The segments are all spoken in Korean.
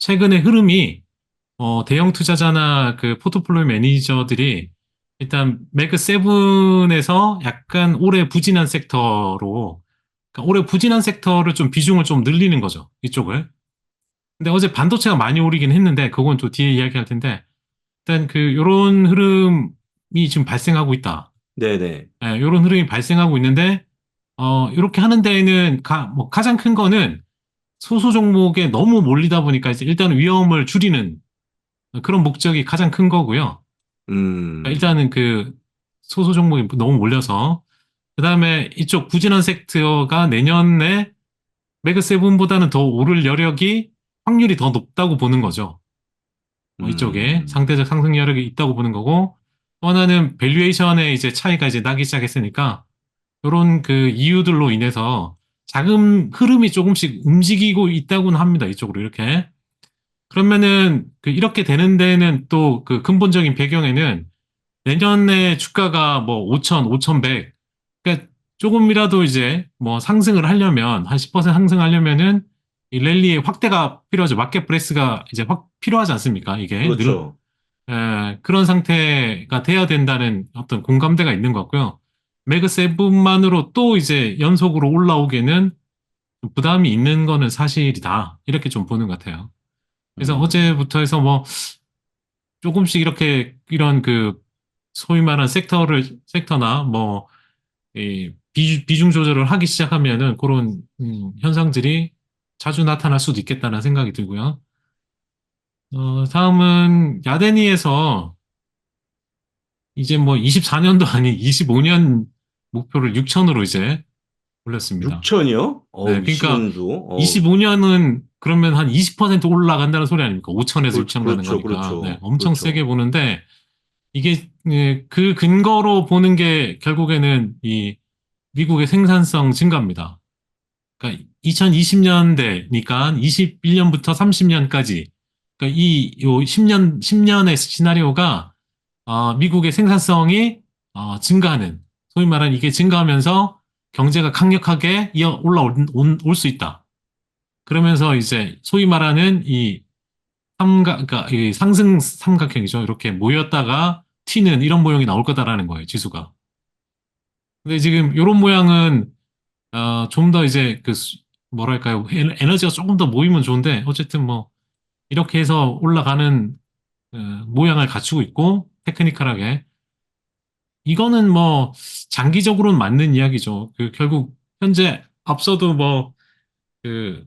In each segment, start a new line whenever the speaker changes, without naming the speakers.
최근의 흐름이 대형 투자자나 그 포트폴리오 매니저들이 일단 매그 세븐에서 약간 오래 부진한 섹터로, 그러니까 오래 부진한 sek터를 좀 비중을 좀 늘리는 거죠. 이쪽을. 근데 어제 반도체가 많이 오르긴 했는데 그건 또 뒤에 이야기할 텐데 일단 그 요런 흐름이 지금 발생하고 있다.
네네.
예, 요런 흐름이 발생하고 있는데 이렇게 하는 데에는 뭐 가장 큰 거는 소수 종목에 너무 몰리다 보니까 이제 일단 위험을 줄이는 그런 목적이 가장 큰 거고요. 그러니까
음,
일단은 그 소수 종목이 너무 몰려서 그다음에 이쪽 부진한 섹터가 내년에 매그 세븐보다는 더 오를 여력이 확률이 더 높다고 보는 거죠. 이쪽에
음,
상대적 상승 여력이 있다고 보는 거고 또 하나는 밸류에이션의 이제 차이가 이제 나기 시작했으니까 이런 그 이유들로 인해서 자금 흐름이 조금씩 움직이고 있다고는 합니다. 이쪽으로 이렇게. 그러면은 그 이렇게 되는 데는 또 그 근본적인 배경에는 내년에 주가가 뭐 5천, 5,100. 그러니까 조금이라도 이제 뭐 상승을 하려면 한 10% 상승하려면은 이 랠리의 확대가 필요하죠. 마켓 브레스가 이제 확 필요하지 않습니까? 이게
그렇죠.
그런 상태가 돼야 된다는 어떤 공감대가 있는 것 같고요. 매그 세븐만으로 또 이제 연속으로 올라오기에는 좀 부담이 있는 거는 사실이다. 이렇게 좀 보는 것 같아요. 그래서
음,
어제부터 해서 뭐 조금씩 이렇게 이런 그 소위 말하는 섹터나 뭐, 이 비중 조절을 하기 시작하면은 그런, 현상들이 자주 나타날 수도 있겠다는 생각이 들고요. 다음은 야데니에서 이제 뭐 24년도 아닌 25년 목표를 6천으로 이제 올렸습니다.
6천이요?
네, 그러니까
25년도?
25년은 그러면 한 20% 올라간다는 소리 아닙니까? 5천에서 6천 가는
그렇죠,
거니까. 네,
그렇죠,
엄청 세게
그렇죠.
보는데 이게 그 근거로 보는 게 결국에는 이 미국의 생산성 증가입니다. 그러니까 2020년대니까 21년부터 30년까지 그러니까 이요 10년 10년의 시나리오가 미국의 생산성이 증가하는 소위 말하는 이게 증가하면서 경제가 강력하게 이어 올라올 수 있다. 그러면서 이제 소위 말하는 이 그러니까 이 상승 삼각형이죠. 이렇게 모였다가 튀는 이런 모형이 나올 거다라는 거예요, 지수가. 근데 지금 이런 모양은 좀 더 이제 뭐랄까요, 에너지가 조금 더 모이면 좋은데 어쨌든 뭐 이렇게 해서 올라가는 모양을 갖추고 있고 테크니컬하게 이거는 뭐 장기적으로는 맞는 이야기죠. 그 결국 현재 앞서도 뭐 그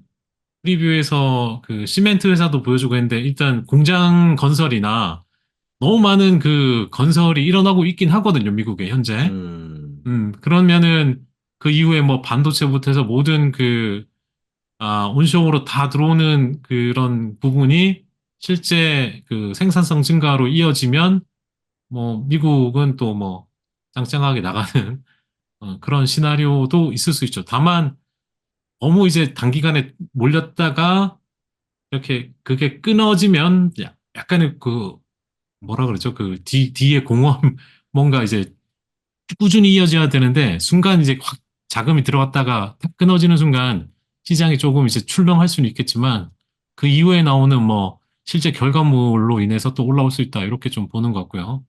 리뷰에서 그 시멘트 회사도 보여주고 했는데 일단 공장 건설이나 너무 많은 그 건설이 일어나고 있긴 하거든요, 미국에 현재.
음,
그러면은 그 이후에 뭐 반도체부터 해서 모든 온쇼으로 다 들어오는 그런 부분이 실제 그 생산성 증가로 이어지면 뭐 미국은 또 뭐 짱짱하게 나가는 그런 시나리오도 있을 수 있죠. 다만 너무 이제 단기간에 몰렸다가 이렇게 그게 끊어지면 약간의 그 뭐라 그러죠? 그 뒤에 공허함 뭔가 이제 꾸준히 이어져야 되는데 순간 이제 확 자금이 들어갔다가 탁 끊어지는 순간 시장이 조금 이제 출렁할 수는 있겠지만 그 이후에 나오는 뭐 실제 결과물로 인해서 또 올라올 수 있다 이렇게 좀 보는 것 같고요.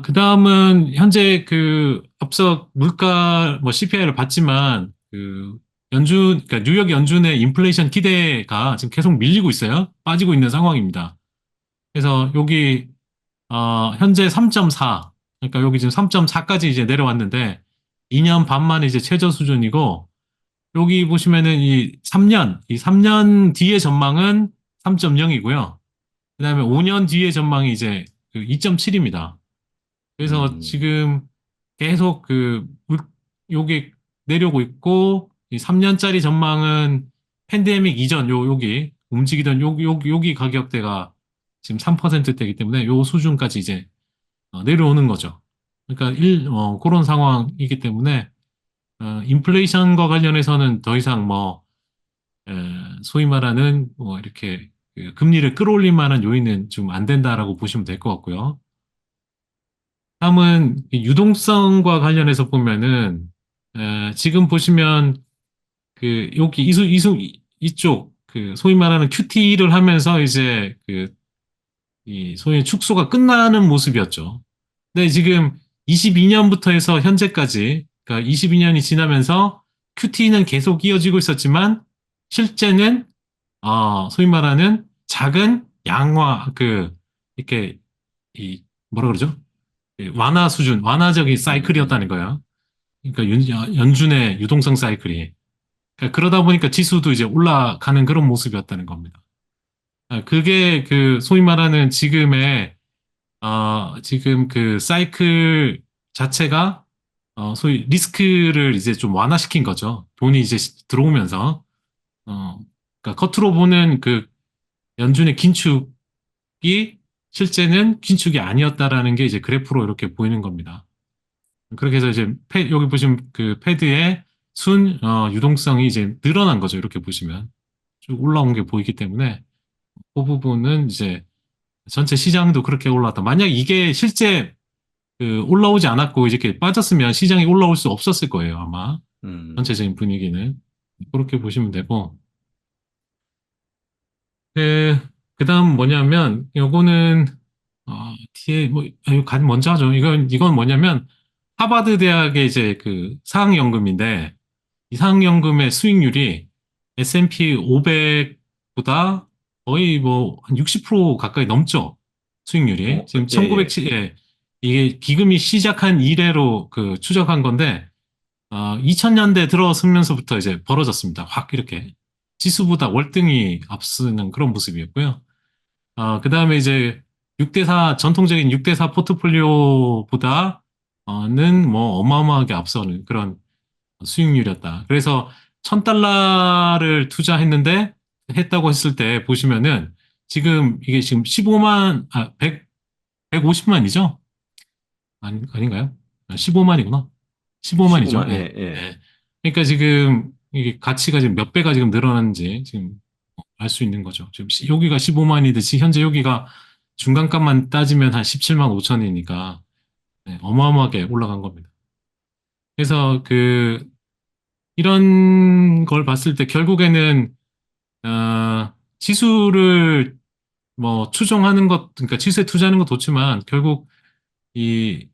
그 다음은 현재 그 앞서 물가 뭐 CPI를 봤지만 그 그러니까 뉴욕 연준의 인플레이션 기대가 지금 계속 밀리고 있어요. 빠지고 있는 상황입니다. 그래서 여기 현재 3.4. 그러니까 여기 지금 3.4까지 이제 내려왔는데 2년 반 만에 이제 최저 수준이고 여기 보시면은 이 3년 뒤의 전망은 3.0이고요. 그다음에 5년 뒤의 전망이 이제 그 2.7입니다. 그래서
음,
지금 계속 요게 내려오고 있고 이 3년짜리 전망은 팬데믹 이전 여기 움직이던 여기 가격대가 지금 3%대이기 때문에 요 수준까지 이제 내려오는 거죠. 그러니까 그런 상황이기 때문에 인플레이션과 관련해서는 더 이상 뭐 에, 소위 말하는 뭐 이렇게 그 금리를 끌어올릴 만한 요인은 좀 안 된다라고 보시면 될 것 같고요. 다음은 이 유동성과 관련해서 보면은 지금 보시면 그 여기 이쪽 그 소위 말하는 QT를 하면서 이제 그 이 소위 축소가 끝나는 모습이었죠. 근데 지금 22년부터 해서 현재까지, 그러니까 22년이 지나면서 QT는 계속 이어지고 있었지만 실제는 소위 말하는 작은 양화 이렇게 이 뭐라 그러죠? 이 완화 수준, 완화적인 사이클이었다는
음,
거예요. 그러니까 연준의 유동성 사이클이. 그러니까 그러다 보니까 지수도 이제 올라가는 그런 모습이었다는 겁니다. 그게 그 소위 말하는 지금 그 사이클 자체가 소위 리스크를 이제 좀 완화시킨 거죠. 돈이 이제 들어오면서 어, 그러니까 겉으로 보는 그 연준의 긴축이 실제는 긴축이 아니었다라는 게 이제 그래프로 이렇게 보이는 겁니다. 그렇게 해서 이제 여기 보시면 그 패드의 유동성이 이제 늘어난 거죠. 이렇게 보시면 쭉 올라온 게 보이기 때문에 그 부분은 이제 전체 시장도 그렇게 올라왔다. 만약 이게 실제 그 올라오지 않았고 이렇게 빠졌으면 시장이 올라올 수 없었을 거예요. 아마
음,
전체적인 분위기는 그렇게 보시면 되고 그 그다음 뭐냐면 요거는 뒤에 뭐 이거 먼저 하죠. 이건 뭐냐면 하버드 대학의 이제 그 사학연금인데 이 사학연금의 수익률이 S&P 500보다 거의 뭐 한 60% 가까이 넘죠. 수익률이. 지금
예, 예.
1907에 이게 기금이 시작한 이래로 그 추적한 건데 2000년대 들어서면서부터 이제 벌어졌습니다. 확 이렇게 지수보다 월등히 앞서는 그런 모습이었고요. 그 다음에 이제 6대4, 전통적인 6대4 포트폴리오보다는 뭐 어마어마하게 앞서는 그런 수익률이었다. 그래서 1000달러를 투자했는데 했다고 했을 때 보시면은 지금 이게 지금 15만, 150만이죠? 아닌가요? 15만이구나. 15만이죠.
15만,
예.
예, 예.
예. 그러니까 지금 이게 가치가 지금 몇 배가 지금 늘어났는지 지금 알 수 있는 거죠. 지금 여기가 15만이듯이 현재 여기가 중간값만 따지면 한 17만 5천이니까 어마어마하게 올라간 겁니다. 그래서 이런 걸 봤을 때 결국에는 지수를 뭐 추종하는 것, 그러니까 지수에 투자하는 것도 좋지만 결국 이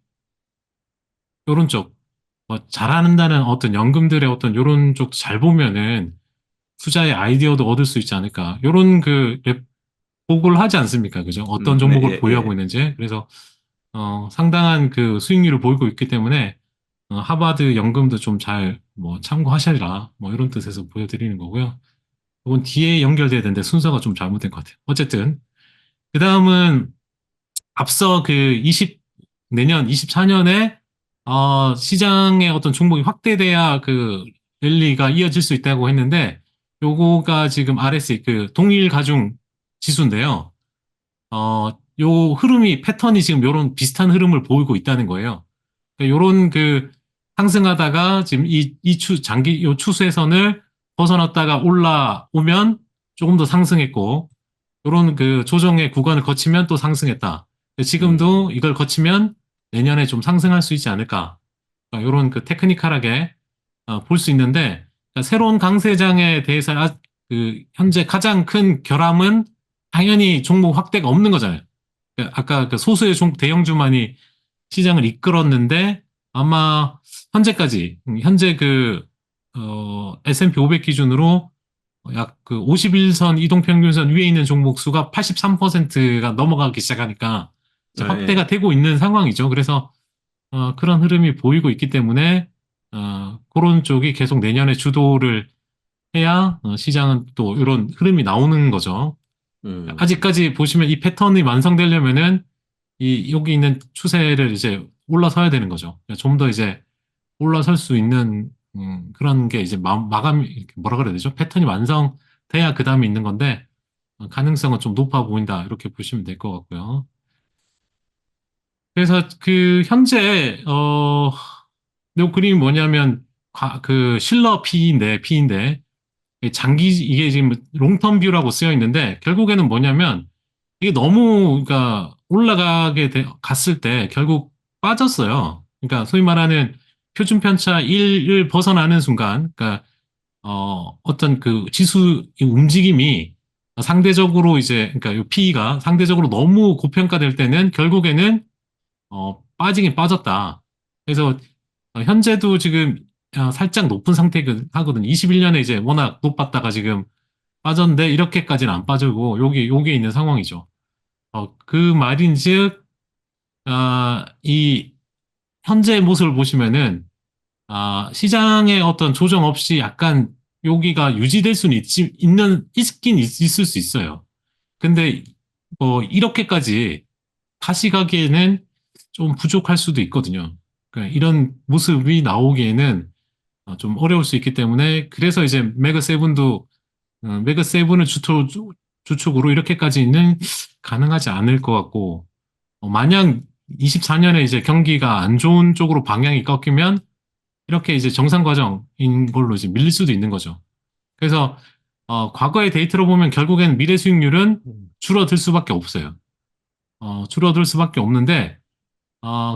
요런 쪽, 뭐 잘한다는 어떤 연금들의 어떤 요런 쪽 잘 보면은 투자의 아이디어도 얻을 수 있지 않을까. 요런 보고를 하지 않습니까? 그죠? 어떤
네,
종목을
예,
보유하고
예.
있는지. 그래서 상당한 그 수익률을 보이고 있기 때문에 하버드 연금도 좀 잘 뭐 참고하셔라. 뭐 이런 뜻에서 보여드리는 거고요. 이건 뒤에 연결돼야 되는데 순서가 좀 잘못된 것 같아요. 어쨌든 그 다음은 앞서 내년 24년에 시장의 어떤 종목이 확대돼야 그 랠리가 이어질 수 있다고 했는데 요거가 지금 RSI 그 동일 가중 지수인데요. 요 흐름이 패턴이 지금 요런 비슷한 흐름을 보이고 있다는 거예요. 요런 상승하다가 지금 요 추세선을 벗어났다가 올라오면 조금 더 상승했고 요런 그 조정의 구간을 거치면 또 상승했다. 지금도
음,
이걸 거치면 내년에 좀 상승할 수 있지 않을까. 요런 그 테크니컬하게 볼 수 있는데 그러니까 새로운 강세장에 대해서 현재 가장 큰 결함은 당연히 종목 확대가 없는 거잖아요. 아까 그 소수의 대형주만이 시장을 이끌었는데 아마 현재 S&P 500 기준으로 약 그 51선 이동평균선 위에 있는 종목 수가 83%가 넘어가기 시작하니까 이제
예.
확대가 되고 있는 상황이죠. 그래서 그런 흐름이 보이고 있기 때문에 그런 쪽이 계속 내년에 주도를 해야 시장은 또 이런 흐름이 나오는 거죠.
음,
아직까지 보시면 이 패턴이 완성되려면은 여기 있는 추세를 이제 올라서야 되는 거죠. 좀 더 이제 올라설 수 있는 그런 게 이제 뭐라 그래야 되죠? 패턴이 완성돼야 그 다음에 있는 건데 가능성은 좀 높아 보인다 이렇게 보시면 될 것 같고요. 그래서 현재 요 그림이 뭐냐면 실러 P인데 이게 지금 롱텀 뷰라고 쓰여 있는데 결국에는 뭐냐면 이게 너무 그러니까 갔을 때 결국 빠졌어요. 그러니까 소위 말하는 표준 편차 1을 벗어나는 순간, 그러니까 어떤 그 지수 움직임이 상대적으로 이제, 그러니까 이 P가 상대적으로 너무 고평가될 때는 결국에는, 빠지긴 빠졌다. 그래서, 현재도 지금, 살짝 높은 상태거든, 하거든. 21년에 이제 워낙 높았다가 지금 빠졌는데, 이렇게까지는 안 빠지고, 요게 있는 상황이죠. 그 말인즉, 이, 현재 모습을 보시면은, 시장의 어떤 조정 없이 약간 여기가 유지될 수는 있을 수 있어요. 근데 뭐 이렇게까지 다시 가기에는 좀 부족할 수도 있거든요. 그러니까 이런 모습이 나오기에는 좀 어려울 수 있기 때문에 그래서 이제 매그 세븐을 주축으로 이렇게까지는 가능하지 않을 것 같고 만약 24년에 이제 경기가 안 좋은 쪽으로 방향이 꺾이면 이렇게 이제 정상 과정인 걸로 이제 밀릴 수도 있는 거죠. 그래서 과거의 데이터로 보면 결국엔 미래 수익률은 줄어들 수밖에 없어요. 줄어들 수밖에 없는데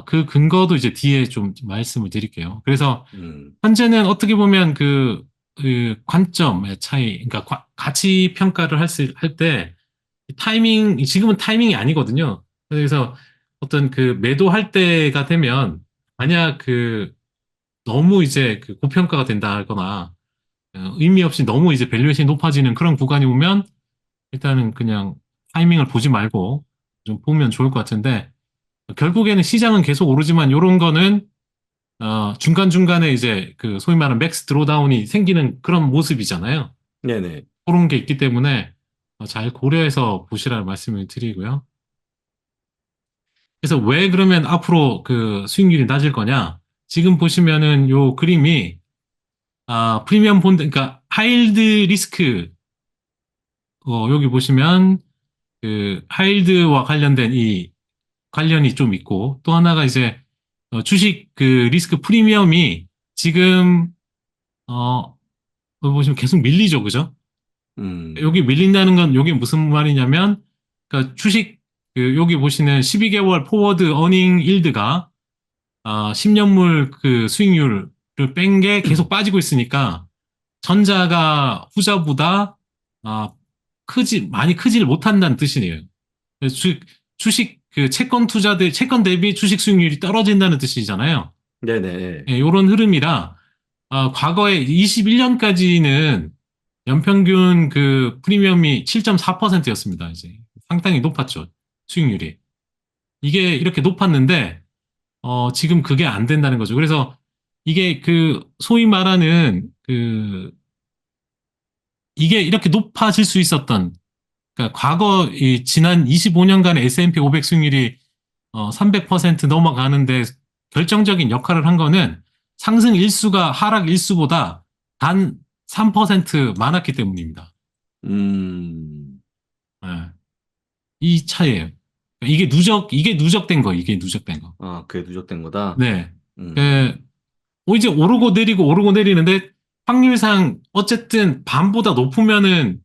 그 근거도 이제 뒤에 좀 말씀을 드릴게요. 그래서
음,
현재는 어떻게 보면 그 관점의 차이, 그러니까 가치 평가를 할 때 지금은 타이밍이 아니거든요. 그래서 어떤 그 매도할 때가 되면 만약 너무 이제 그 고평가가 된다 하거나 의미 없이 너무 이제 밸류에이션이 높아지는 그런 구간이 오면 일단은 그냥 타이밍을 보지 말고 좀 보면 좋을 것 같은데 결국에는 시장은 계속 오르지만 이런 거는 중간중간에 이제 그 소위 말하는 맥스 드로다운이 생기는 그런 모습이잖아요.
네네.
그런 게 있기 때문에 잘 고려해서 보시라는 말씀을 드리고요. 그래서 왜 그러면 앞으로 그 수익률이 낮을 거냐? 지금 보시면은 요 그림이 프리미엄 본드, 그러니까 하이힐드 리스크, 여기 보시면 그 하이힐드와 관련된 이 관련이 좀 있고, 또 하나가 이제 주식 그 리스크 프리미엄이 지금, 여기 보시면 계속 밀리죠, 그죠?
음,
여기 밀린다는 건 여기 무슨 말이냐면, 그러니까 주식, 여기 보시는 12개월 포워드 어닝 일드가 10년물 그 수익률을 뺀 게 계속 빠지고 있으니까, 전자가 후자보다 아, 많이 크지를 못한다는 뜻이에요. 그래서 주식 그 채권 대비 주식 수익률이 떨어진다는 뜻이잖아요.
네네.
예, 이런 흐름이라 과거에 21년까지는 연평균 그 프리미엄이 7.4%였습니다. 이제 상당히 높았죠. 수익률이. 이게 이렇게 높았는데 지금 그게 안 된다는 거죠. 그래서 이게 그 소위 말하는 이게 이렇게 높아질 수 있었던, 그러니까 과거 이 지난 25년간의 S&P 500 수익률이 300% 넘어가는데 결정적인 역할을 한 거는 상승 일수가 하락 일수보다 단 3% 많았기 때문입니다.
음,
예, 이 차이예요. 이게 누적된 거, 이게 누적된 거.
그게 누적된 거다.
네.
음,
그, 이제 오르고 내리는데 확률상 어쨌든 반보다 높으면은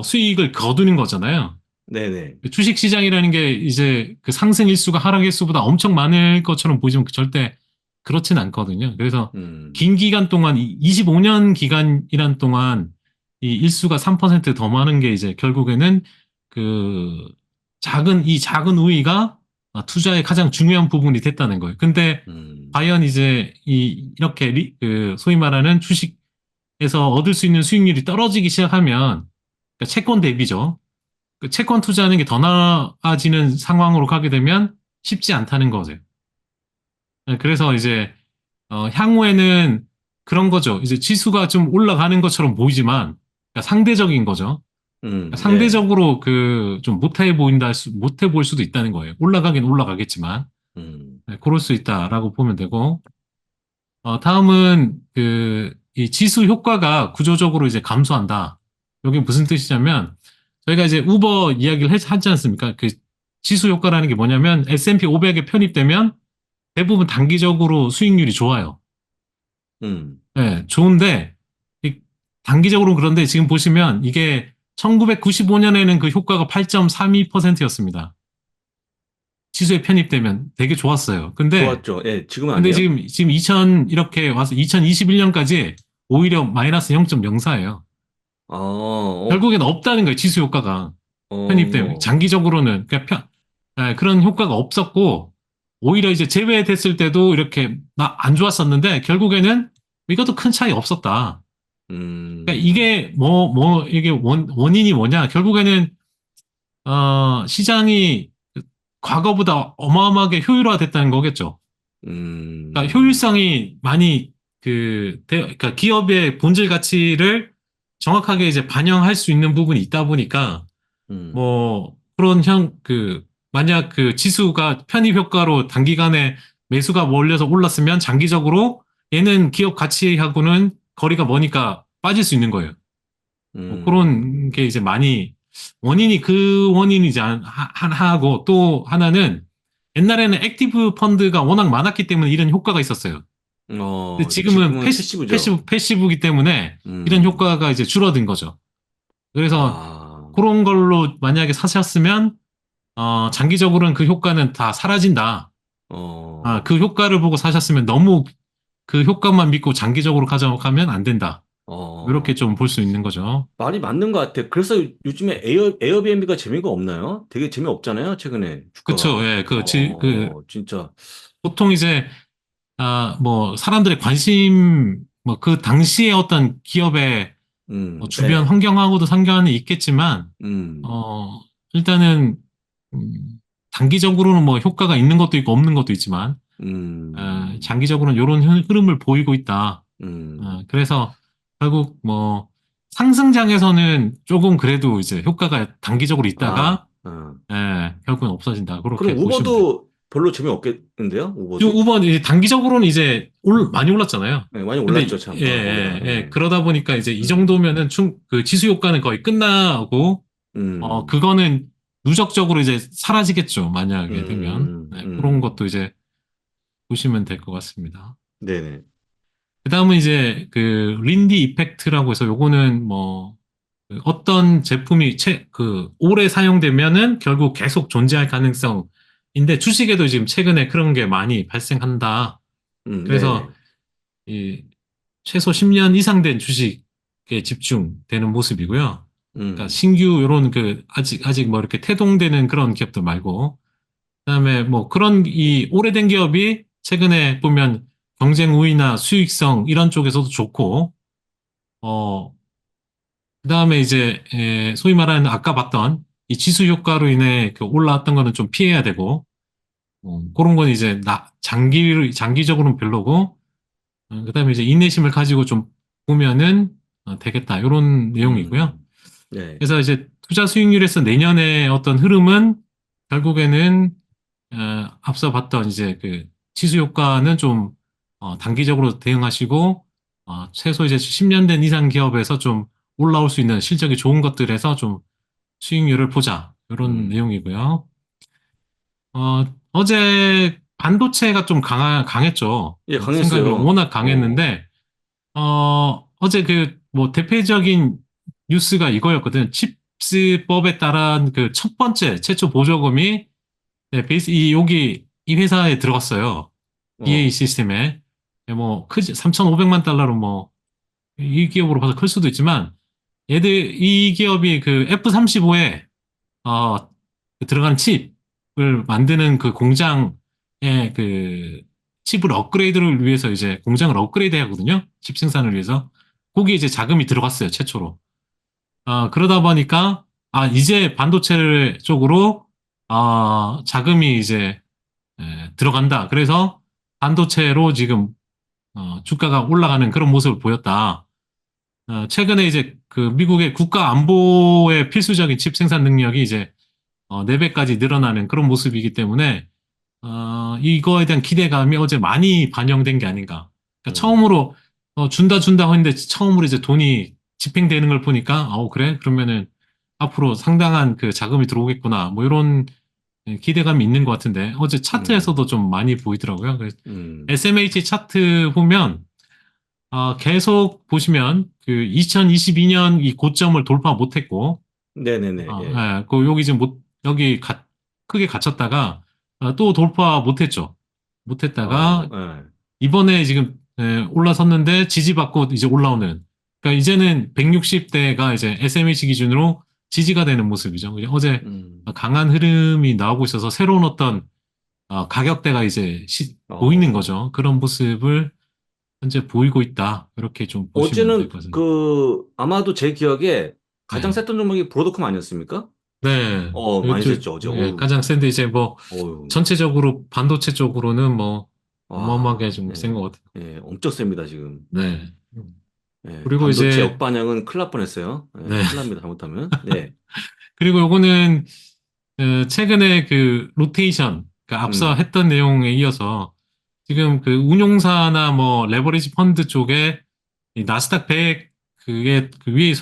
수익을 거두는 거잖아요.
네네.
주식 시장이라는 게 이제 그 상승 일수가 하락 일수보다 엄청 많을 것처럼 보이지만 절대 그렇진 않거든요. 그래서
음,
긴 기간 동안, 25년 기간이란 동안 이 일수가 3%더 많은 게 이제 결국에는 그 이 작은 우위가 투자의 가장 중요한 부분이 됐다는 거예요. 근데
음,
과연 이제 이렇게 그 소위 말하는 주식에서 얻을 수 있는 수익률이 떨어지기 시작하면 그러니까 채권 대비죠. 그 채권 투자하는 게 더 나아지는 상황으로 가게 되면 쉽지 않다는 거죠. 네, 그래서 이제 향후에는 그런 거죠. 이제 지수가 좀 올라가는 것처럼 보이지만 그러니까 상대적인 거죠. 그러니까
네.
상대적으로 그 좀 못해 보일 수도 있다는 거예요. 올라가긴 올라가겠지만
음,
네, 그럴 수 있다라고 보면 되고 다음은 이 지수 효과가 구조적으로 이제 감소한다. 여기 무슨 뜻이냐면 저희가 이제 우버 이야기를 하지 않습니까? 그 지수 효과라는 게 뭐냐면 S&P 500에 편입되면 대부분 단기적으로 수익률이 좋아요.
음,
네, 좋은데 이 단기적으로 그런데 지금 보시면 이게 1995년에는 그 효과가 8.32%였습니다. 지수에 편입되면 되게 좋았어요. 근데
좋았죠. 예, 지금은
근데
아니에요?
지금 2000 이렇게 와서 2021년까지 오히려 마이너스 0.04예요.
아, 어,
결국엔 없다는 거예요, 지수 효과가. 편입 때문에.
어,
장기적으로는, 그런 효과가 없었고, 오히려 이제 제외됐을 때도 이렇게 안 좋았었는데, 결국에는 이것도 큰 차이 없었다. 그러니까
음,
이게 이게 원인이 뭐냐? 결국에는, 시장이 과거보다 어마어마하게 효율화됐다는 거겠죠. 그러니까
음,
효율성이 많이 그러니까 기업의 본질 가치를 정확하게 이제 반영할 수 있는 부분이 있다 보니까
음,
뭐 그런 만약 그 지수가 편입 효과로 단기간에 매수가 몰려서 올랐으면 장기적으로 얘는 기업 가치하고는 거리가 머니까 빠질 수 있는 거예요. 뭐 그런 게 이제 많이 그 원인이 이제 하고 또 하나는 옛날에는 액티브 펀드가 워낙 많았기 때문에 이런 효과가 있었어요. 근데
이제
지금은
지금은 패시브죠.
패시브기 때문에 이런
음,
효과가 이제 줄어든 거죠. 그래서
아,
그런 걸로 만약에 사셨으면, 장기적으로는 그 효과는 다 사라진다.
어,
그 효과를 보고 사셨으면 너무 그 효과만 믿고 장기적으로 가져가면 안 된다. 이렇게
어,
좀 볼 수 있는 거죠.
말이 맞는 것 같아. 그래서 요즘에 에어비앤비가 재미가 없나요? 되게 재미없잖아요, 최근에
그쵸.
주가가.
예,
진짜.
보통 이제, 뭐, 사람들의 관심, 뭐, 그 당시에 어떤 기업의 뭐 주변
네.
환경하고도 상관이 있겠지만,
음,
어, 일단은, 음, 단기적으로는 뭐 효과가 있는 것도 있고 없는 것도 있지만,
음,
장기적으로는 이런 흐름을 보이고 있다.
음.
그래서 결국 뭐, 상승장에서는 조금 그래도 이제 효과가 단기적으로 있다가,
어.
결국은 없어진다.
그럼
그렇게 보시면 돼요.
우버도 별로 재미없겠는데요?
지금
우버도?
우번 이제 단기적으로는 이제 많이 올랐잖아요.
네, 많이
근데
올랐죠, 거기가. 예.
그러다 보니까 이제 이
음,
정도면은 그 지수 효과는 거의 끝나고
음,
그거는 누적적으로 이제 사라지겠죠. 만약에 되면.
음,
네, 그런
음.
것도 이제 보시면 될 것 같습니다.
네네.
그 다음은 이제 그 린디 이펙트라고 해서 요거는 뭐 그 어떤 제품이 오래 사용되면은 결국 계속 존재할 가능성인데 주식에도 지금 최근에 그런 게 많이 발생한다. 그래서
네네.
이 최소 10년 이상 된 주식에 집중되는 모습이고요. 그러니까
음,
신규 요런 아직 뭐 이렇게 태동되는 그런 기업들 말고 그다음에 뭐 그런 이 오래된 기업이 최근에 보면 경쟁 우위나 수익성 이런 쪽에서도 좋고 어 그다음에 이제 소위 말하는 아까 봤던 이 지수 효과로 인해 그 올라왔던 거는 좀 피해야 되고 그런 건 이제 장기적으로는 별로고 그다음에 이제 인내심을 가지고 좀 보면은 되겠다 이런 내용이고요.
음, 네.
그래서 이제 투자 수익률에서 내년의 어떤 흐름은 결국에는 앞서 봤던 이제 그 지수 효과는 좀 단기적으로 대응하시고 최소 이제 10년 된 이상 기업에서 좀 올라올 수 있는 실적이 좋은 것들에서 좀 수익률을 보자 이런
음,
내용이고요. 어제 반도체가 좀 강했죠.
예,
생각이
강했어요.
워낙 강했는데 어제 뭐 대표적인 뉴스가 이거였거든. 칩스법에 따른 그 첫 번째 최초 보조금이 여기 이 회사에 들어갔어요. BA
어,
시스템에. 뭐 크지 3,500만 달러로 뭐 이 기업으로 봐서 클 수도 있지만 이 기업이 그 F-35에 들어가는 칩을 만드는 그 공장에 그 칩을 업그레이드를 위해서 이제 공장을 업그레이드 하거든요. 칩 생산을 위해서. 거기에 이제 자금이 들어갔어요, 최초로. 그러다 보니까, 이제 반도체 쪽으로, 자금이 이제, 들어간다. 그래서 반도체로 지금, 주가가 올라가는 그런 모습을 보였다. 최근에 이제 그 미국의 국가 안보의 필수적인 칩 생산 능력이 이제 4배까지 늘어나는 그런 모습이기 때문에 이거에 대한 기대감이 어제 많이 반영된 게 아닌가. 그러니까
음,
처음으로 준다 했는데 처음으로 이제 돈이 집행되는 걸 보니까 그래? 그러면은 앞으로 상당한 그 자금이 들어오겠구나. 뭐 이런 기대감이 있는 것 같은데 어제
음,
차트에서도 좀 많이 보이더라고요. 그래서
음.
SMH 차트 보면 계속 보시면 그 2022년 이 고점을 돌파 못했고
네네네. 예.
여기 지금 여기 크게 갇혔다가 또 돌파 못했죠. 못했다가
예.
이번에 지금 올라섰는데 지지받고 이제 올라오는. 그러니까 이제는 160대가 이제 SMH 기준으로 지지가 되는 모습이죠. 어제
음,
강한 흐름이 나오고 있어서 새로운 어떤 가격대가 이제 보이는
어,
거죠. 그런 모습을 현재 보이고 있다. 이렇게 좀 보시면 될
어제는
것 같습니다.
그, 아마도 제 기억에 가장
네.
셌던 종목이 브로드컴 아니었습니까?
네.
많이
이것도
셌죠, 어제.
예,
어우,
가장 센데 이제 뭐
어우,
전체적으로 반도체 쪽으로는 뭐 어마어마하게
와,
좀 센
예,
것 같아요.
예, 엄청 셉니다, 지금.
네.
예,
그리고
반도체
이제
역반영은 큰일 날 뻔했어요. 예,
네.
큰일 납니다, 잘못하면. 네.
그리고 요거는 최근에 그 로테이션, 그 앞서
음,
했던 내용에 이어서 지금 그 운용사나 뭐 레버리지 펀드 쪽에 이 나스닥 100 그게 그 위에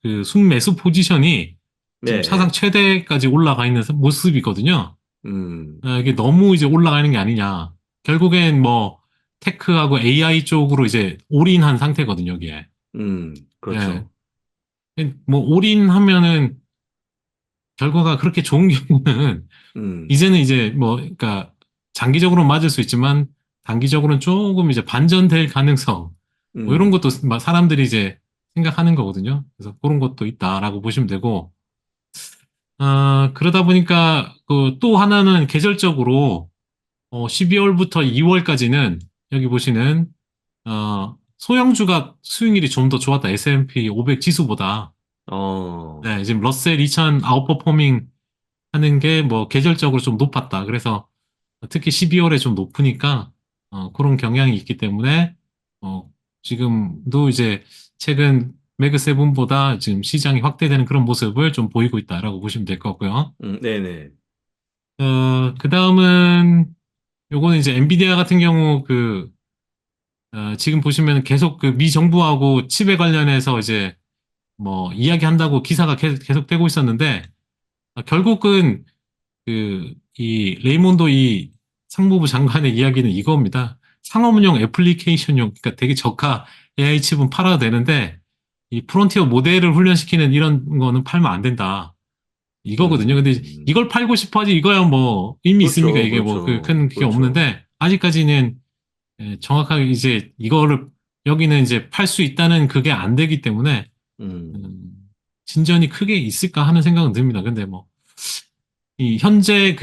그 순매수 포지션이
네,
지금 사상
예.
최대까지 올라가 있는 모습이거든요.
음,
이게 너무 이제 올라가는 게 아니냐. 결국엔 뭐 테크하고 AI 쪽으로 이제 올인한 상태거든요, 여기에. 예.
그렇죠.
뭐 올인하면은 결과가 그렇게 좋은 경우는
음,
이제는 이제 뭐 그러니까 장기적으로 맞을 수 있지만 단기적으로는 조금 이제 반전될 가능성 뭐 이런
음,
것도 사람들이 이제 생각하는 거거든요. 그래서 그런 것도 있다라고 보시면 되고 그러다 보니까 그 또 하나는 계절적으로 12월부터 2월까지는 여기 보시는 소형주가 수익률이 좀 더 좋았다. S&P 500 지수보다.
어,
네, 지금 러셀 2000 아웃퍼포밍 하는 게 뭐 계절적으로 좀 높았다. 그래서 특히 12월에 좀 높으니까 그런 경향이 있기 때문에 어, 지금도 이제 최근 매그 세븐보다 지금 시장이 확대되는 그런 모습을 좀 보이고 있다라고 보시면 될 것 같고요.
네네.
그 다음은 요거는 이제 엔비디아 같은 경우 지금 보시면 계속 그 미 정부하고 칩에 관련해서 이제 뭐 이야기한다고 기사가 계속 되고 있었는데 결국은 이 레이몬도 이 상무부 장관의 이야기는 이겁니다. 상업용 애플리케이션용, 그러니까 되게 저가 AI 칩은 팔아도 되는데, 이 프론티어 모델을 훈련시키는 이런 거는 팔면 안 된다. 이거거든요. 근데
음,
이걸 팔고 싶어 하지, 이거야 뭐, 의미 있습니까?
그렇죠,
이게 뭐,
그렇죠,
큰 게
그렇죠.
없는데, 아직까지는 정확하게 이제 이거를 여기는 이제 팔 수 있다는 그게 안 되기 때문에,
음,
음, 진전이 크게 있을까 하는 생각은 듭니다. 근데 뭐, 이 현재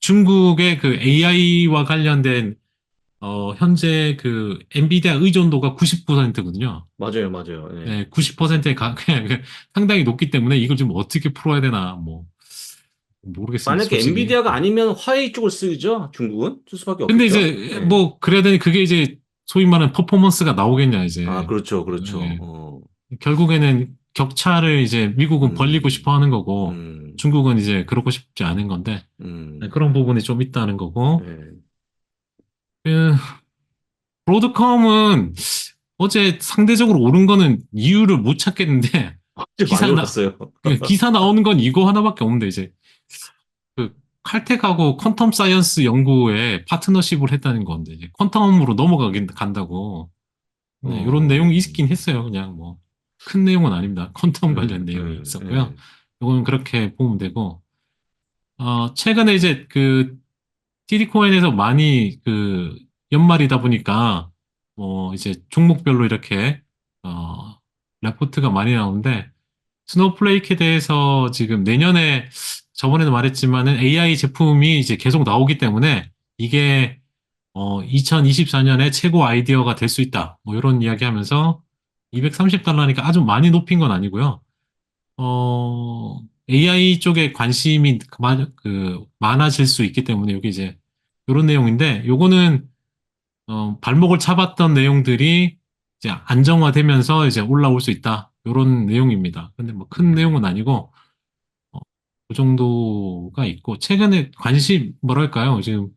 중국의 그 AI와 관련된 현재 그 엔비디아 의존도가 99%거든요.
맞아요, 맞아요. 네,
네, 90%의
90%.
그냥 상당히 높기 때문에 이걸 좀 어떻게 풀어야 되나 뭐 모르겠습니다,
만약에
솔직히.
엔비디아가 아니면 화웨이 쪽을 쓰죠, 중국은? 쓸 수밖에
근데
없겠죠?
이제
네.
뭐 그래야 되니 그게 이제 소위 말하는 퍼포먼스가 나오겠냐
아,
이제.
그렇죠, 그렇죠.
예. 결국에는 격차를 이제 미국은 벌리고
음,
싶어 하는 거고
음,
중국은 이제 그러고 싶지 않은 건데 네,
음,
그런 부분이 좀 있다는 거고.
네.
그 브로드컴은 어제 상대적으로 오른 거는 이유를 못 찾겠는데
좀 많이
기사 나
올랐어요.
기사 나오는 건 이거 하나밖에 없는데 이제 그 칼텍하고 퀀텀 사이언스 연구에 파트너십을 했다는 건데 이제 퀀텀으로 넘어가긴 간다고 네, 이런
어,
내용이 있긴 했어요. 그냥 뭐 큰 내용은 아닙니다. 퀀텀
예,
관련 내용이
예,
있었고요.
예.
이거는 그렇게 보면 되고 최근에 이제 TD코인에서 많이 연말이다 보니까 이제 종목별로 이렇게 어, 레포트가 많이 나오는데 스노우플레이크에 대해서 지금 내년에 저번에도 말했지만은 AI 제품이 이제 계속 나오기 때문에 이게 2024년에 최고 아이디어가 될 수 있다. 뭐 이런 이야기 하면서 230달러니까 아주 많이 높인 건 아니고요. AI 쪽에 관심이 많아질 수 있기 때문에 여기 이제 이런 내용인데 요거는 발목을 잡았던 내용들이 이제 안정화되면서 이제 올라올 수 있다. 이런 내용입니다. 근데 뭐 큰 내용은
음,
아니고 그 정도가 있고 최근에 뭐랄까요? 지금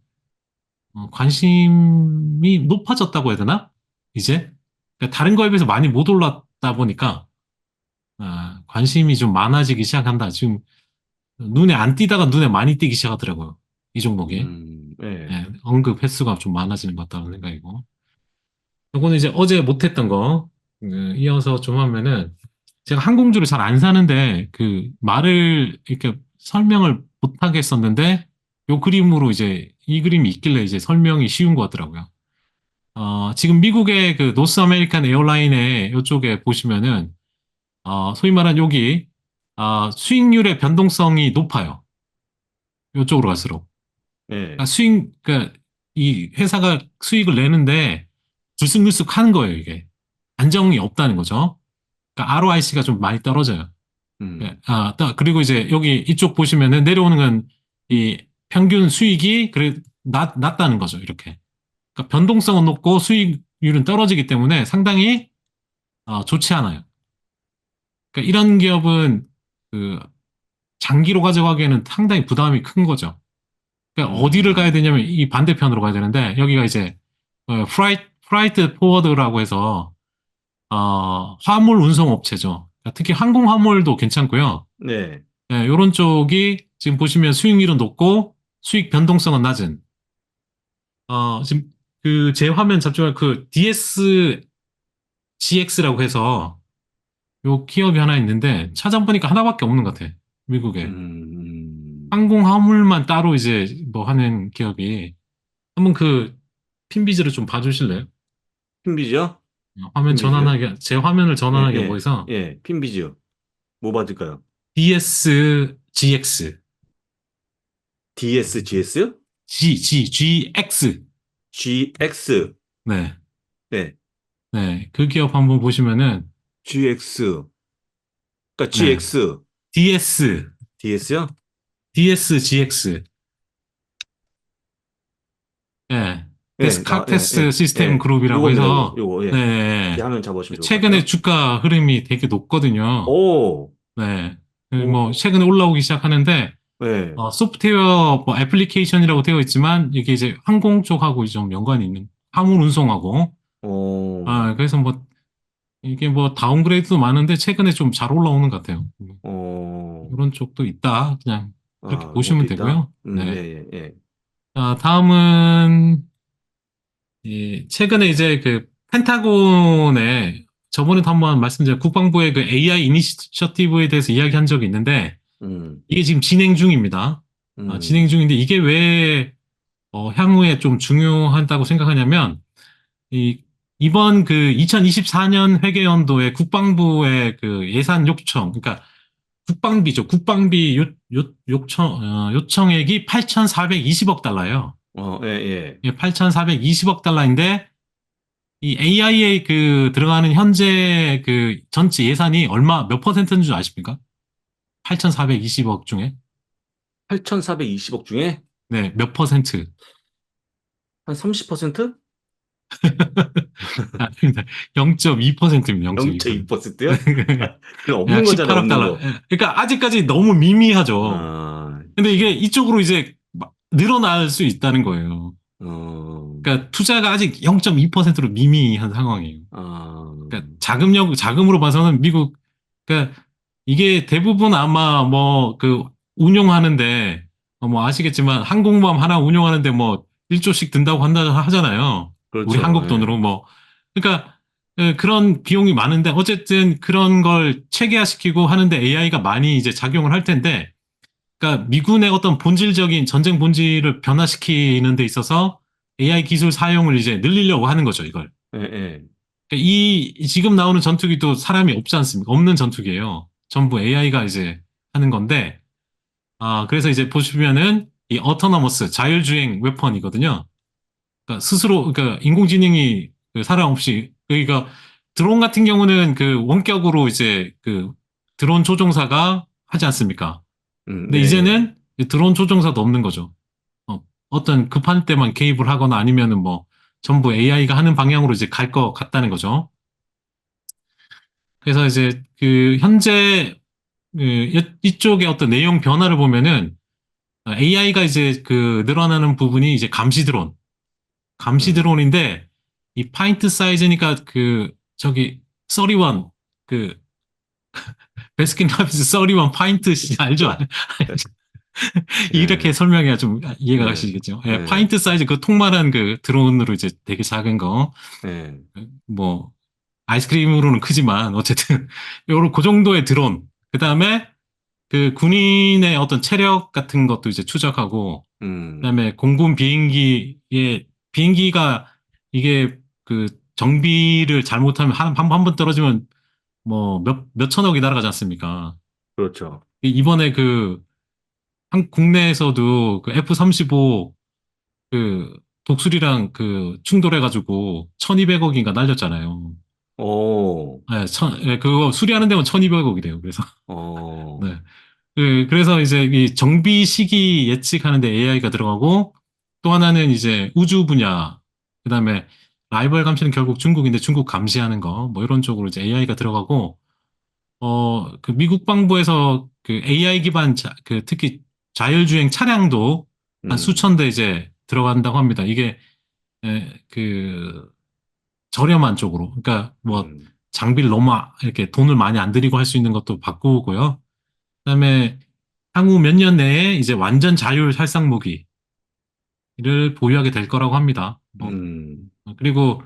관심이 높아졌다고 해야 되나? 이제 그러니까 다른 거에 비해서 많이 못 올랐다 보니까 관심이 좀 많아지기 시작한다. 지금 눈에 안 띄다가 눈에 많이 띄기 시작하더라고요. 이 종목이.
예.
예, 언급 횟수가 좀 많아지는 것 같다는 생각이고. 요거는 이제 어제 못했던 거 이어서 좀 하면은 제가 항공주를 잘 안 사는데 그 말을 이렇게 설명을 못 하겠었는데 요 그림으로 이제 이 그림이 있길래 이제 설명이 쉬운 것 같더라고요. 지금 미국의 그 노스 아메리칸 에어라인의 이쪽에 보시면은, 소위 말하는 여기, 수익률의 변동성이 높아요. 이쪽으로 갈수록.
예.
그러니까 그러니까 이 회사가 수익을 내는데 들쑥날쑥 하는 거예요, 이게. 안정이 없다는 거죠. 그러니까 ROIC가 좀 많이 떨어져요. 예,
음.
그리고 이제 여기 이쪽 보시면은 내려오는 건 이 평균 수익이 그래 낮다는 거죠, 이렇게. 그러니까 변동성은 높고 수익률은 떨어지기 때문에 상당히 좋지 않아요. 그러니까 이런 기업은 그 장기로 가져가기에는 상당히 부담이 큰 거죠. 그러니까 어디를 가야
음.
되냐면 이 반대편으로 가야 되는데 여기가 이제 프라이트 포워드라고 해서 화물 운송 업체죠. 그러니까 특히 항공 화물도 괜찮고요.
네.
네, 이런 쪽이 지금 보시면 수익률은 높고 수익 변동성은 낮은. 지금 그 제 화면 잡지만 그 DSGX라고 해서 요 기업이 하나 있는데 찾아보니까 하나밖에 없는 것 같아. 미국에. 항공 화물만 따로 이제 뭐 하는 기업이 한번 그 핀비즈를 좀 봐주실래요?
핀비죠?
화면
핀비즈?
전환하게 제 화면을
예,
전환하게
예,
뭐해서
예. 핀비즈. 뭐 받을까요?
DSGX
DSGS요?
GX
GX.
네.
네.
네. 그 기업 한번 보시면은
GX. 그러니까
네.
GX.
DS
DS요?
DSGX 예.
예, 예,
데스카테스
예,
시스템
예.
그룹이라고
요겁니다, 요거,
해서
요거, 예. 이
네.
화면 잡아보시면 좋을 것
최근에
같아요.
주가 흐름이 되게 높거든요.
오,
네. 뭐
오,
최근에 올라오기 시작하는데
예,
소프트웨어 뭐 애플리케이션이라고 되어 있지만 이게 이제 항공 쪽하고 좀 연관이 있는 화물 운송하고
오,
그래서 뭐 이게 뭐 다운그레이드도 많은데 최근에 좀 잘 올라오는 것 같아요.
오.
이런 쪽도 있다. 그냥 그렇게
그런 것도
보시면
있다.
되고요. 네.
예, 예, 예.
다음은 최근에 이제 그 펜타곤에 저번에도 한번 말씀드린 국방부의 그 AI 이니셔티브에 대해서 이야기한 적이 있는데
음,
이게 지금 진행 중입니다. 진행
음,
중인데 이게 왜 향후에 좀 중요하다고 생각하냐면 이 이번 그 2024년 회계연도에 국방부의 그 예산 요청, 그러니까 국방비죠. 국방비 요청액이 8,420억 달러예요.
예, 예.
예, 8,420억 달러인데 이 AI에 그 들어가는 현재 그 전체 예산이 몇 퍼센트인 줄 아십니까? 8,420억 중에?
8,420억 중에
네, 몇 퍼센트?
한 30%?
아닙니다. 0.2%입니다. 0.2%.
0.2%요? 그럼 없는
약
거잖아요,
18억
없는
달러.
거.
그러니까 아직까지 너무 미미하죠. 근데 이게
참,
이쪽으로 이제 막 늘어날 수 있다는 거예요.
어,
그러니까 투자가 아직 0.2%로 미미한 상황이에요.
아,
그러니까 자금으로 봐서는 미국, 그러니까 이게 대부분 아마 뭐 그 운용하는데 뭐 아시겠지만 항공모함 하나 운용하는데 뭐 1조씩 든다고 하잖아요. 우리
그렇죠,
한국
예.
돈으로 뭐. 그러니까 그런 비용이 많은데 어쨌든 그런 걸 체계화시키고 하는데 AI가 많이 이제 작용을 할 텐데 그러니까 미군의 어떤 본질적인 전쟁 본질을 변화시키는 데 있어서 AI 기술 사용을 이제 늘리려고 하는 거죠, 이걸.
예, 예.
그러니까 지금 나오는 전투기도 사람이 없지 않습니까? 없는 전투기예요. 전부 AI가 이제 하는 건데, 그래서 이제 보시면은 이 어토너머스 자율주행 웨펀이거든요. 그러니까 그러니까 인공지능이 그 사람 없이, 그러니까 드론 같은 경우는 그 원격으로 이제 그 드론 조종사가 하지 않습니까? 근데
예, 예.
이제는 이 드론 조종사도 없는 거죠. 어떤 급한 때만 개입을 하거나 아니면은 뭐 전부 AI가 하는 방향으로 이제 갈 것 같다는 거죠. 그래서 이제 그 현재 이쪽의 어떤 내용 변화를 보면은 AI가 이제 그 늘어나는 부분이 이제 감시
음.
드론인데 이 파인트 사이즈니까 그 저기 31, 그 베스킨라빈스 31 파인트 알죠?
예,
이렇게 설명해야 좀 이해가
예,
가시겠죠. 예,
예,
파인트 사이즈 그 통말한 그 드론으로 이제 되게 작은 거,
예.
뭐 아이스크림으로는 크지만 어쨌든 요런 그 정도의 드론. 그다음에 그 군인의 어떤 체력 같은 것도 이제 추적하고
음,
그다음에 공군 비행기가 이게 그 정비를 잘못하면 한 번 떨어지면 뭐 몇 천억이 날아가지 않습니까?
그렇죠.
이번에 국내에서도 그 F-35 그 독수리랑 그 충돌해가지고 1200억인가 날렸잖아요.
오,
네, 그거 수리하는 데만 1200억이 돼요. 그래서.
어,
네. 그래서 이제 이 정비 시기 예측하는데 AI가 들어가고 또 하나는 이제 우주 분야, 그다음에 라이벌 감시는 결국 중국인데 중국 감시하는 거, 뭐 이런 쪽으로 이제 AI가 들어가고, 그 미국 방부에서 그 AI 기반 특히 자율주행 차량도 한
음,
수천 대 이제 들어간다고 합니다. 이게 저렴한 쪽으로. 그러니까 뭐
음,
장비를 너무 이렇게 돈을 많이 안 들이고 할 수 있는 것도 바꾸고요. 그다음에 향후 몇 년 내에 이제 완전 자율 살상 무기를 보유하게 될 거라고 합니다. 뭐,
음,
그리고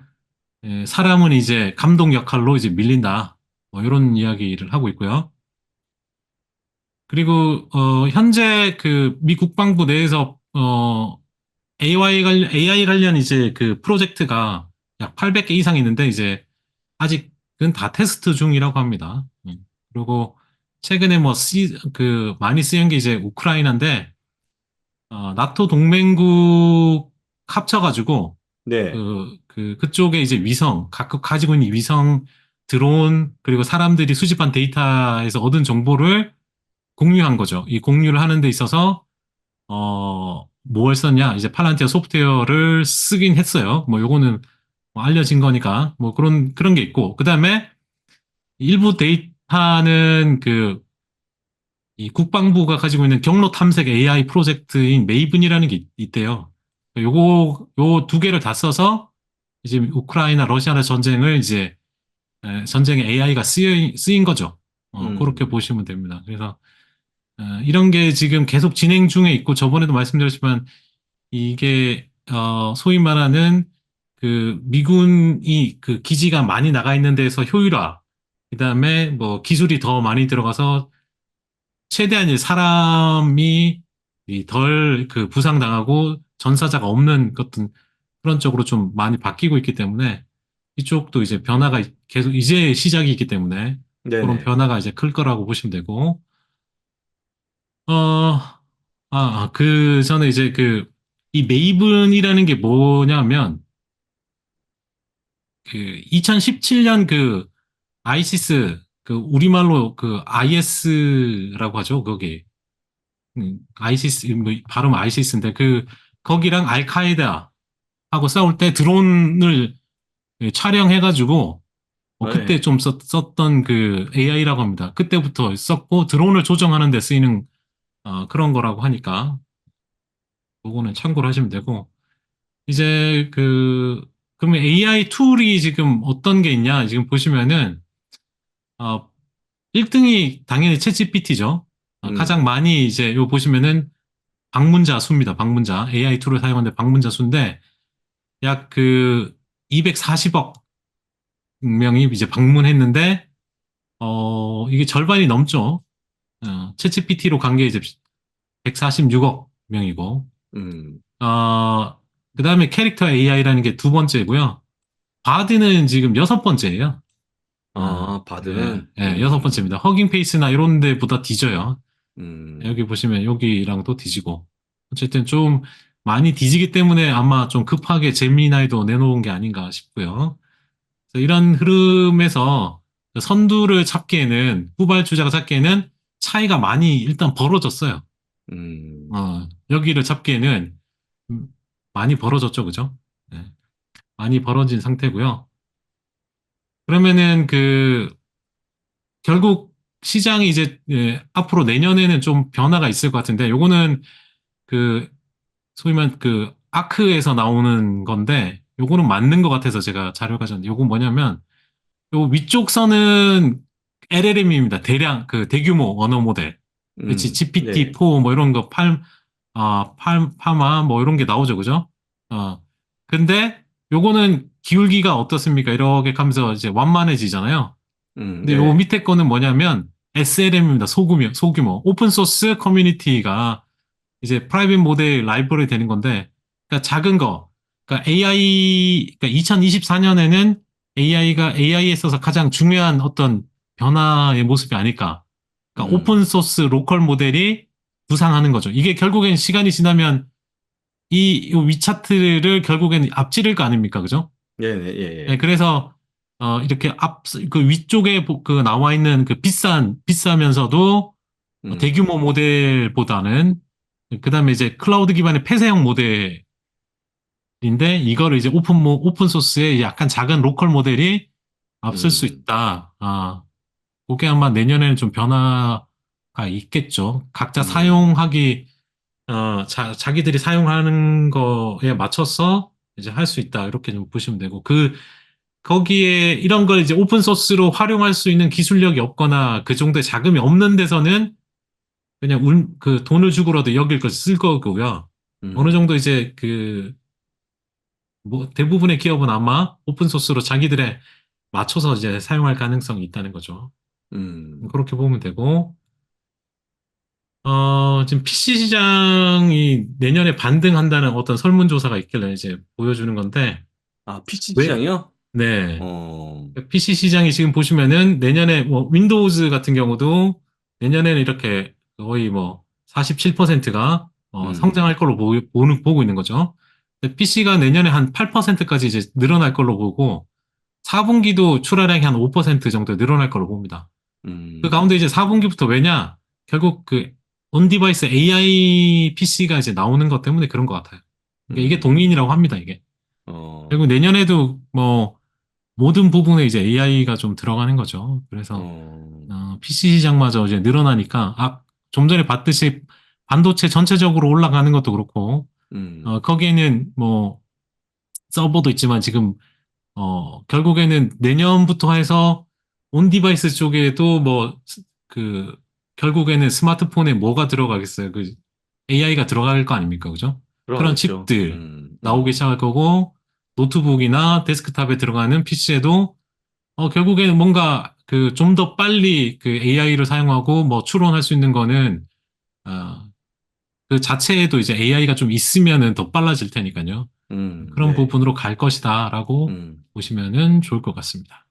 사람은 이제 감독 역할로 이제 밀린다. 뭐 이런 이야기를 하고 있고요. 그리고 현재 그 미 국방부 내에서 AI 관련 이제 그 프로젝트가 약 800개 이상 있는데 이제 아직은 다 테스트 중이라고 합니다. 그리고 최근에 뭐 많이 쓰인 게 이제 우크라이나인데 나토 동맹국 합쳐가지고
네,
그쪽에 이제 각각 가지고 있는 위성, 드론, 그리고 사람들이 수집한 데이터에서 얻은 정보를 공유한 거죠. 이 공유를 하는 데 있어서 뭘 썼냐? 이제 팔란티아 소프트웨어를 쓰긴 했어요. 뭐 요거는 뭐 알려진 거니까 뭐 그런 게 있고 그다음에 일부 데이터는 이 국방부가 가지고 있는 경로 탐색 AI 프로젝트인 메이븐이라는 게 있대요. 요 두 개를 다 써서 이제 우크라이나 러시아의 전쟁을 이제 전쟁에 AI가 쓰인 거죠. 그렇게
음,
보시면 됩니다. 그래서 이런 게 지금 계속 진행 중에 있고 저번에도 말씀드렸지만 이게 소위 말하는 그 미군이 그 기지가 많이 나가 있는 데서 효율화, 그다음에 뭐 기술이 더 많이 들어가서 최대한 이제 사람이 덜 그 부상당하고 전사자가 없는 것든 그런 쪽으로 좀 많이 바뀌고 있기 때문에 이쪽도 이제 변화가 계속 이제 시작이 있기 때문에 그런
네네.
변화가 이제 클 거라고 보시면 되고 그 전에 이제 이 메이븐이라는 게 뭐냐면 2017년 아이시스 우리말로 IS라고 하죠. 거기 아이시스 뭐 발음 아이시스인데 거기랑 알카에다하고 싸울 때 드론을 촬영해가지고 그때
네.
좀 썼던 그 AI라고 합니다. 그때부터 썼고 드론을 조정하는 데 쓰이는 그런 거라고 하니까 그거는 참고를 하시면 되고 이제 그러면 AI 툴이 지금 어떤 게 있냐 지금 보시면은 어, 1등이 당연히 챗GPT죠. 가장
음,
많이 이제 요 보시면은 방문자 수입니다. 방문자. AI 툴을 사용하는데 방문자 수인데 약 240억 명이 이제 방문했는데 이게 절반이 넘죠. 챗GPT로 간 게 이제 146억 명이고
음,
그다음에 캐릭터 AI라는 게 두 번째고요. 바드는 지금 여섯 번째예요.
아,
예,
바드는,
예, 여섯 번째입니다. 허깅 페이스나 이런 데보다 뒤져요.
음,
여기 보시면 여기랑 또 뒤지고. 어쨌든 좀 많이 뒤지기 때문에 아마 좀 급하게 제미나이도 내놓은 게 아닌가 싶고요. 그래서 이런 흐름에서 선두를 찾기에는, 후발주자가 찾기에는 차이가 많이 일단 벌어졌어요.
음,
여기를 잡기에는 음, 많이 벌어졌죠, 그죠? 네, 많이 벌어진 상태고요. 그러면은 결국 시장이 이제 앞으로 내년에는 좀 변화가 있을 것 같은데 요거는 그 소위 말하는 아크에서 나오는 건데 요거는 맞는 것 같아서 제가 자료를 가졌는데 요건 뭐냐면 요 위쪽 선은 LLM입니다. 대규모 언어 모델. 그렇지,
네,
GPT-4 뭐 이런 거 파마 뭐 이런 게 나오죠, 그죠? 근데 요거는 기울기가 어떻습니까? 이렇게 하면서 이제 완만해지잖아요. 근데 요
네,
밑에 거는 뭐냐면 SLM입니다. 소규모. 오픈 소스 커뮤니티가 이제 프라이빗 모델 라이브러리 되는 건데, 그러니까 작은 거. 그러니까 그러니까 2024년에는 AI가 AI에 있어서 가장 중요한 어떤 변화의 모습이 아닐까. 그러니까 오픈 소스 로컬 모델이 부상하는 거죠. 이게 결국엔 시간이 지나면 이 위차트를 결국엔 앞지를 거 아닙니까? 그죠?
네네, 예,
네,
예.
그래서 이렇게 그 위쪽에 그 나와 있는 그 비싸면서도
음,
대규모 모델보다는 그다음에 이제 클라우드 기반의 폐쇄형 모델인데 이거를 이제 오픈 소스의 약간 작은 로컬 모델이 앞설 수
음,
있다. 그게 아마 내년에는 좀 변화가 있겠죠. 각자
음,
사용하기 자기들이 사용하는 거에 맞춰서 이제 할 수 있다. 이렇게 좀 보시면 되고 거기에 이런 걸 이제 오픈 소스로 활용할 수 있는 기술력이 없거나 그 정도의 자금이 없는 데서는 그냥 그 돈을 주고라도 여길 걸 쓸 거고요. 어느
음,
정도 이제 그 뭐 대부분의 기업은 아마 오픈 소스로 자기들의 맞춰서 이제 사용할 가능성이 있다는 거죠.
음.
그렇게 보면 되고 지금 PC 시장이 내년에 반등한다는 어떤 설문조사가 있길래 이제 보여주는 건데
아, PC
왜?
시장이요?
네.
어,
PC 시장이 지금 보시면은 내년에 뭐 윈도우즈 같은 경우도 내년에는 이렇게 거의 뭐 47%가
음,
성장할 걸로 보고 있는 거죠. PC가 내년에 한 8%까지 이제 늘어날 걸로 보고 4분기도 출하량이 한 5% 정도 늘어날 걸로 봅니다. 그
음,
가운데 이제 4분기부터 왜냐? 결국 그 온디바이스 AI PC가 이제 나오는 것 때문에 그런 것 같아요. 그러니까 이게
음,
동인이라고 합니다, 이게.
어,
결국 내년에도 뭐 모든 부분에 이제 AI가 좀 들어가는 거죠. 그래서
어,
PC 시장마저 이제 늘어나니까 좀 전에 봤듯이 반도체 전체적으로 올라가는 것도 그렇고
음,
거기에는 뭐 서버도 있지만 지금 결국에는 내년부터 해서 온 디바이스 쪽에도 뭐 그 결국에는 스마트폰에 뭐가 들어가겠어요? 그 AI가 들어갈 거 아닙니까? 그죠? 그런
들어가겠죠.
칩들 나오기 시작할 거고 노트북이나 데스크탑에 들어가는 PC에도 결국에는 뭔가 그 좀 더 빨리 그 AI를 사용하고 뭐 추론할 수 있는 거는 어, 그 자체에도 이제 AI가 좀 있으면은 더 빨라질 테니까요. 그런
네,
부분으로 갈 것이다라고
음.
보시면은 좋을 것 같습니다.